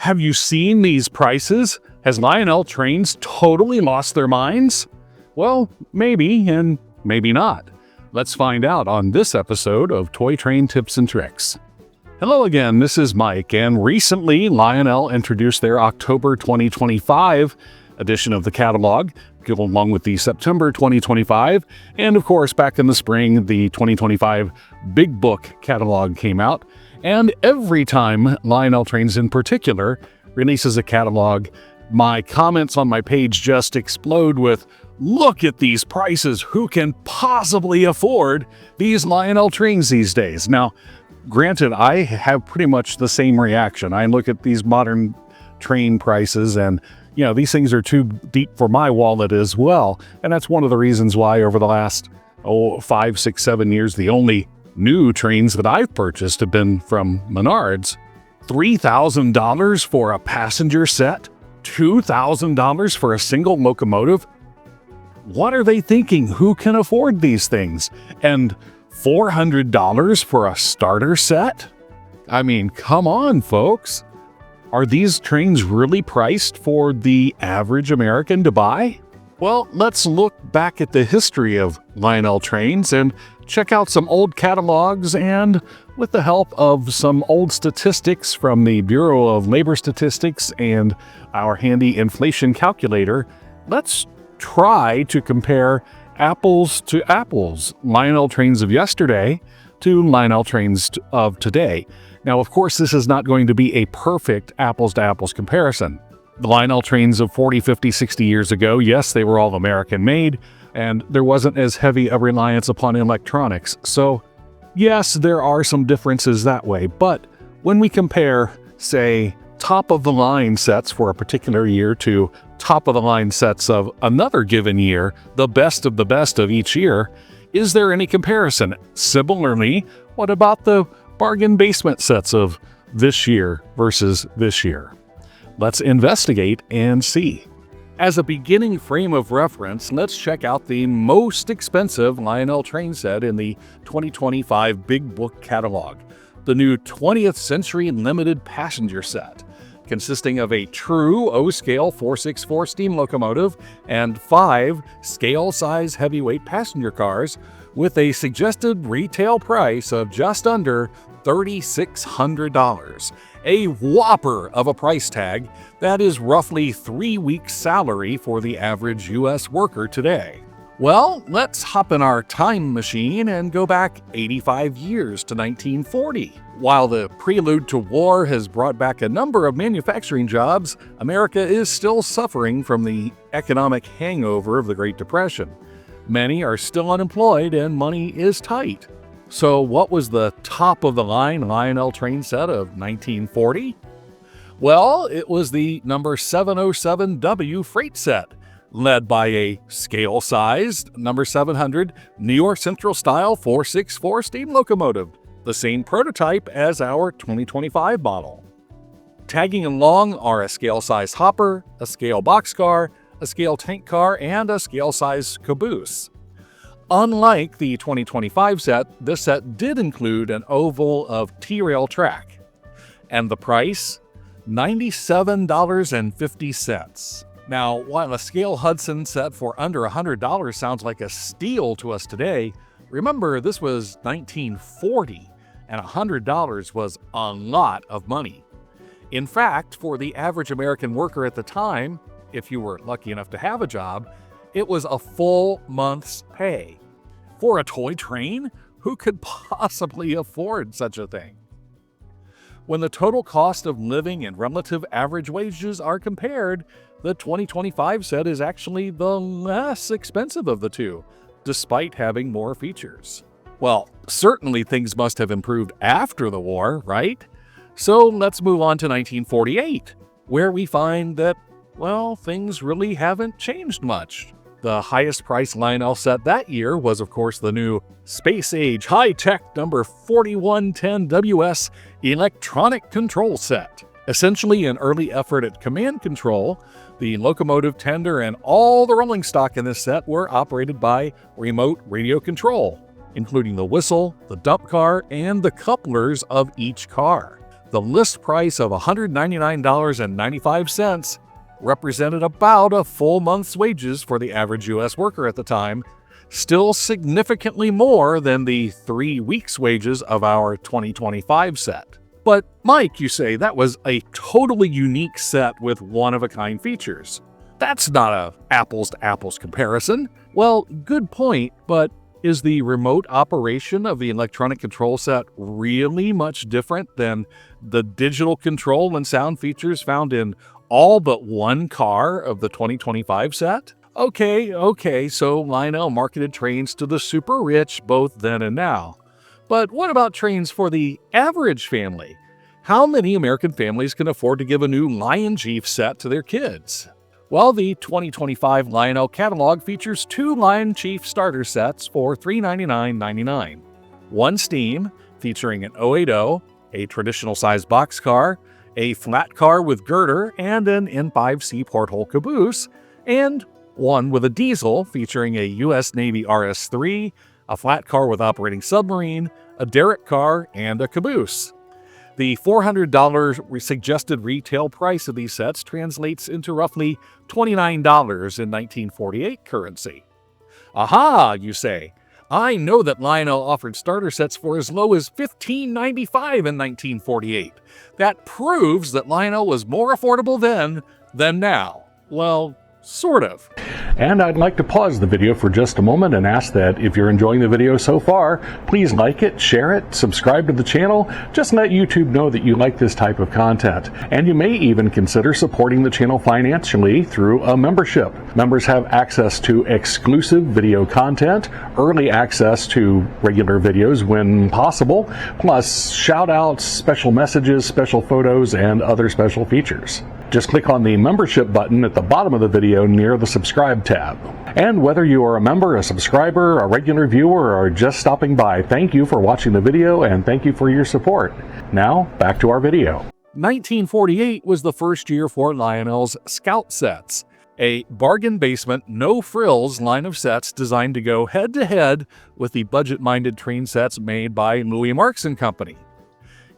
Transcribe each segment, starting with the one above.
Have you seen these prices? Has Lionel Trains totally lost their minds? Well, maybe and maybe not. Let's find out on this episode of Toy Train Tips and Tricks. Hello again, this is Mike, and recently Lionel introduced their October 2025 edition of the catalog, along with the September 2025, and of course back in the spring, the 2025 Big Book catalog came out. And every time Lionel Trains in particular releases a catalog, my comments on my page just explode with, "Look at these prices, who can possibly afford these Lionel Trains these days?" Now, granted, I have pretty much the same reaction. I look at these modern train prices and, these things are too deep for my wallet as well. And that's one of the reasons why over the last, 5, 6, 7 years, the only new trains that I've purchased have been from Menards. $3,000 for a passenger set? $2,000 for a single locomotive? What are they thinking? Who can afford these things? And $400 for a starter set? I mean, come on, folks. Are these trains really priced for the average American to buy? Well, let's look back at the history of Lionel Trains and check out some old catalogs, and with the help of some old statistics from the Bureau of Labor Statistics and our handy inflation calculator, let's try to compare apples to apples, Lionel Trains of yesterday to Lionel Trains of today. Now, of course, this is not going to be a perfect apples-to-apples comparison. The Lionel Trains of 40, 50, 60 years ago, yes, they were all American-made, and there wasn't as heavy a reliance upon electronics. So, yes, there are some differences that way, but when we compare, say, top-of-the-line sets for a particular year to top-of-the-line sets of another given year, the best of each year, is there any comparison? Similarly, what about the bargain basement sets of this year versus this year? Let's investigate and see. As a beginning frame of reference, let's check out the most expensive Lionel Train set in the 2025 Big Book catalog, the new 20th Century Limited Passenger Set, consisting of a true O-scale 464 steam locomotive and 5 scale-size heavyweight passenger cars with a suggested retail price of just under $3,600. A whopper of a price tag that is roughly 3 weeks' salary for the average U.S. worker today. Well, let's hop in our time machine and go back 85 years to 1940. While the prelude to war has brought back a number of manufacturing jobs, America is still suffering from the economic hangover of the Great Depression. Many are still unemployed and money is tight. So what was the top-of-the-line Lionel Train set of 1940? Well, it was the number 707W freight set, led by a scale-sized number 700 New York Central style 464 steam locomotive, the same prototype as our 2025 model. Tagging along are a scale-sized hopper, a scale boxcar, a scale tank car, and a scale-sized caboose. Unlike the 2025 set, this set did include an oval of T-rail track. And the price? $97.50. Now, while a scale Hudson set for under $100 sounds like a steal to us today, remember this was 1940, and $100 was a lot of money. In fact, for the average American worker at the time, if you were lucky enough to have a job, it was a full month's pay. For a toy train? Who could possibly afford such a thing? When the total cost of living and relative average wages are compared, the 2025 set is actually the less expensive of the two, despite having more features. Well, certainly things must have improved after the war, right? So let's move on to 1948, where we find that, well, things really haven't changed much. The highest priced Lionel set that year was, of course, the new space-age high-tech number 4110WS electronic control set. Essentially an early effort at command control, the locomotive tender and all the rolling stock in this set were operated by remote radio control, including the whistle, the dump car, and the couplers of each car. The list price of $199.95 represented about a full month's wages for the average U.S. worker at the time, still significantly more than the 3 weeks' wages of our 2025 set. But Mike, you say, that was a totally unique set with one-of-a-kind features. That's not a apples-to-apples comparison. Well, good point, but is the remote operation of the electronic control set really much different than the digital control and sound features found in all but one car of the 2025 set? Okay, so Lionel marketed trains to the super rich both then and now. But what about trains for the average family? How many American families can afford to give a new Lion Chief set to their kids? Well, the 2025 Lionel catalog features 2 Lion Chief starter sets for $399.99. One steam, featuring an O&O, a traditional-sized boxcar, a flat car with girder, and an N5C porthole caboose, and one with a diesel, featuring a U.S. Navy RS-3, a flat car with operating submarine, a derrick car, and a caboose. The $400 suggested retail price of these sets translates into roughly $29 in 1948 currency. Aha, you say. I know that Lionel offered starter sets for as low as $15.95 in 1948. That proves that Lionel was more affordable then than now. Well, sort of. And I'd like to pause the video for just a moment and ask that if you're enjoying the video so far, please like it, share it, subscribe to the channel, just let YouTube know that you like this type of content. And you may even consider supporting the channel financially through a membership. Members have access to exclusive video content, early access to regular videos when possible, plus shout outs, special messages, special photos, and other special features. Just click on the membership button at the bottom of the video near the subscribe tab. And whether you are a member, a subscriber, a regular viewer, or just stopping by, thank you for watching the video and thank you for your support. Now, back to our video. 1948 was the first year for Lionel's Scout sets, a bargain basement, no-frills line of sets designed to go head-to-head with the budget-minded train sets made by Marx and Company.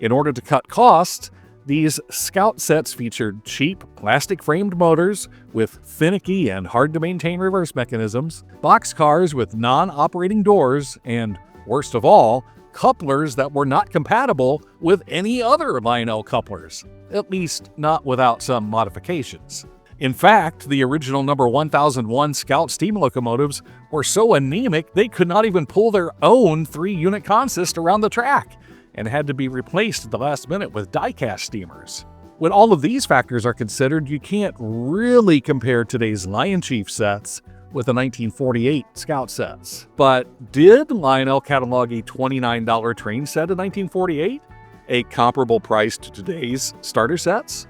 In order to cut costs, these Scout sets featured cheap, plastic-framed motors with finicky and hard-to-maintain reverse mechanisms, boxcars with non-operating doors, and, worst of all, couplers that were not compatible with any other Lionel couplers, at least not without some modifications. In fact, the original number 1001 Scout steam locomotives were so anemic they could not even pull their own 3-unit consist around the track, and had to be replaced at the last minute with die-cast steamers. When all of these factors are considered, you can't really compare today's Lion Chief sets with the 1948 Scout sets. But did Lionel catalog a $29 train set in 1948? A comparable price to today's starter sets?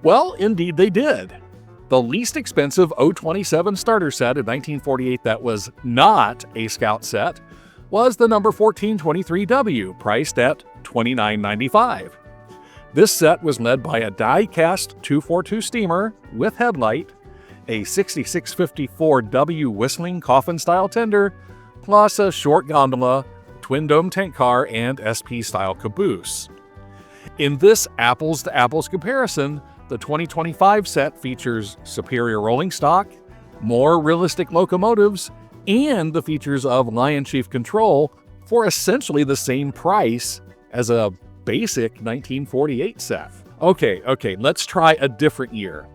Well, indeed they did. The least expensive O27 starter set in 1948 that was not a Scout set was the number 1423W, priced at $29.95. This set was led by a die-cast 242 steamer with headlight, a 6654W whistling coffin-style tender, plus a short gondola, twin-dome tank car, and SP-style caboose. In this apples-to-apples comparison, the 2025 set features superior rolling stock, more realistic locomotives, and the features of Lion Chief control for essentially the same price as a basic 1948 set. Okay, let's try a different year.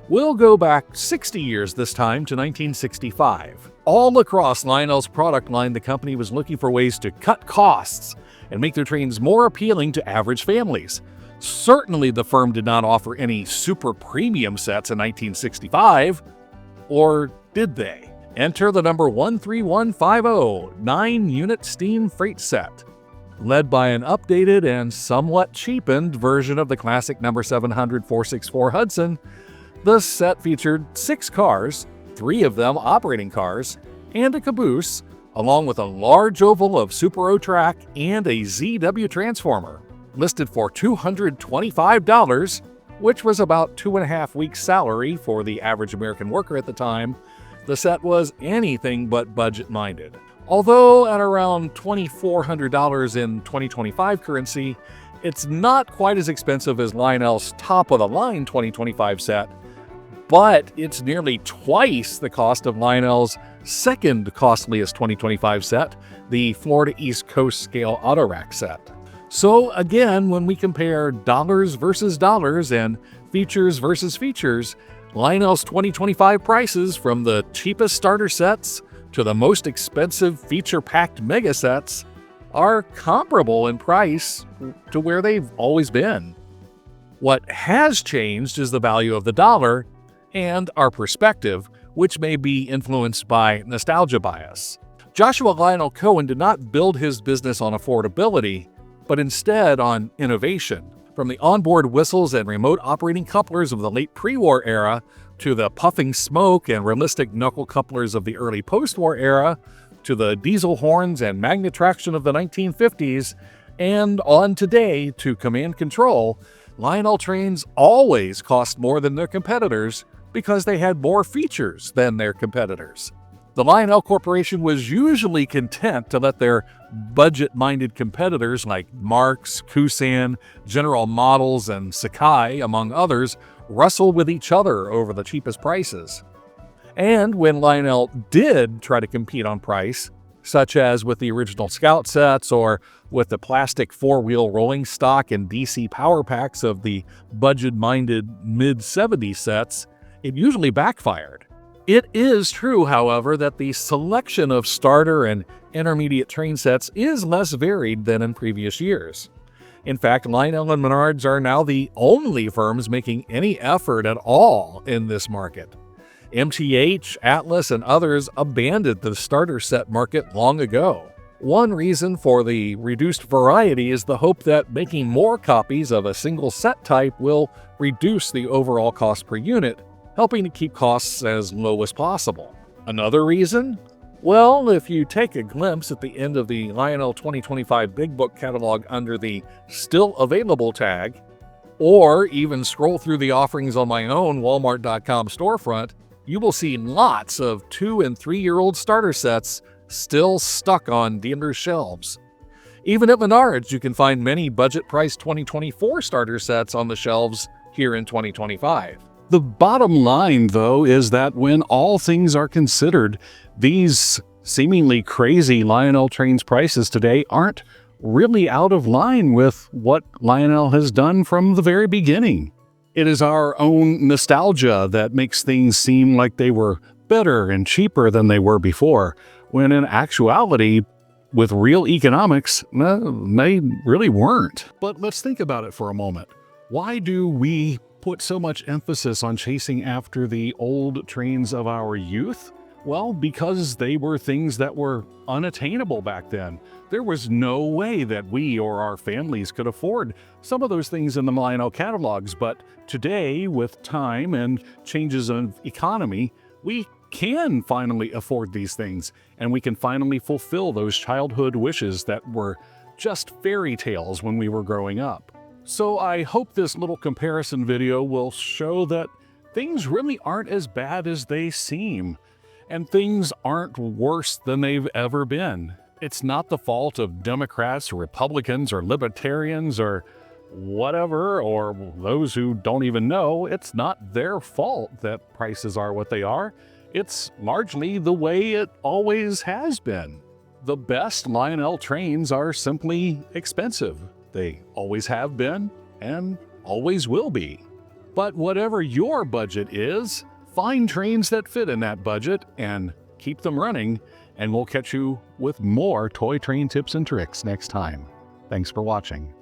We'll go back 60 years this time to 1965. All across Lionel's product line, the company was looking for ways to cut costs and make their trains more appealing to average families. Certainly the firm did not offer any super premium sets in 1965, or did they? Enter the number 13150 9-unit steam freight set. Led by an updated and somewhat cheapened version of the classic number 700 464 Hudson, the set featured 6 cars, 3 of them operating cars, and a caboose, along with a large oval of Super O track and a ZW transformer. Listed for $225, which was about 2.5 weeks' salary for the average American worker at the time, the set was anything but budget-minded. Although at around $2,400 in 2025 currency, It's not quite as expensive as Lionel's top-of-the-line 2025 set, but it's nearly twice the cost of Lionel's second costliest 2025 set, the Florida East Coast Scale Auto Rack set. So again, when we compare dollars versus dollars and features versus features, Lionel's 2025 prices, from the cheapest starter sets to the most expensive feature-packed mega sets, are comparable in price to where they've always been. What has changed is the value of the dollar and our perspective, which may be influenced by nostalgia bias. Joshua Lionel Cohen did not build his business on affordability, but instead on innovation. From the onboard whistles and remote operating couplers of the late pre-war era to the puffing smoke and realistic knuckle couplers of the early post-war era, to the diesel horns and magnet traction of the 1950s, and on today to command control, Lionel Trains always cost more than their competitors because they had more features than their competitors. The Lionel Corporation was usually content to let their budget-minded competitors like Marx, Kusan, General Models, and Sakai, among others, wrestle with each other over the cheapest prices. And when Lionel did try to compete on price, such as with the original Scout sets or with the plastic four-wheel rolling stock and DC power packs of the budget-minded mid-70s sets, it usually backfired. It is true, however, that the selection of starter and intermediate train sets is less varied than in previous years. In fact, Lionel and Menards are now the only firms making any effort at all in this market. MTH, Atlas, and others abandoned the starter set market long ago. One reason for the reduced variety is the hope that making more copies of a single set type will reduce the overall cost per unit, helping to keep costs as low as possible. Another reason? Well, if you take a glimpse at the end of the Lionel 2025 Big Book catalog under the Still Available tag, or even scroll through the offerings on my own Walmart.com storefront, you will see lots of 2- and 3-year-old starter sets still stuck on dealer shelves. Even at Menards, you can find many budget-priced 2024 starter sets on the shelves here in 2025. The bottom line, though, is that when all things are considered, these seemingly crazy Lionel Trains prices today aren't really out of line with what Lionel has done from the very beginning. It is our own nostalgia that makes things seem like they were better and cheaper than they were before, when in actuality, with real economics, they really weren't. But let's think about it for a moment. Why do we put so much emphasis on chasing after the old trains of our youth? Well, because they were things that were unattainable back then. There was no way that we or our families could afford some of those things in the Lionel catalogs, but today, with time and changes in economy, we can finally afford these things, and we can finally fulfill those childhood wishes that were just fairy tales when we were growing up. So I hope this little comparison video will show that things really aren't as bad as they seem, and things aren't worse than they've ever been. It's not the fault of Democrats or Republicans or Libertarians or whatever, or those who don't even know. It's not their fault that prices are what they are. It's largely the way it always has been. The best Lionel Trains are simply expensive. They always have been and always will be. But whatever your budget is, find trains that fit in that budget and keep them running, and we'll catch you with more toy train tips and tricks next time. Thanks for watching.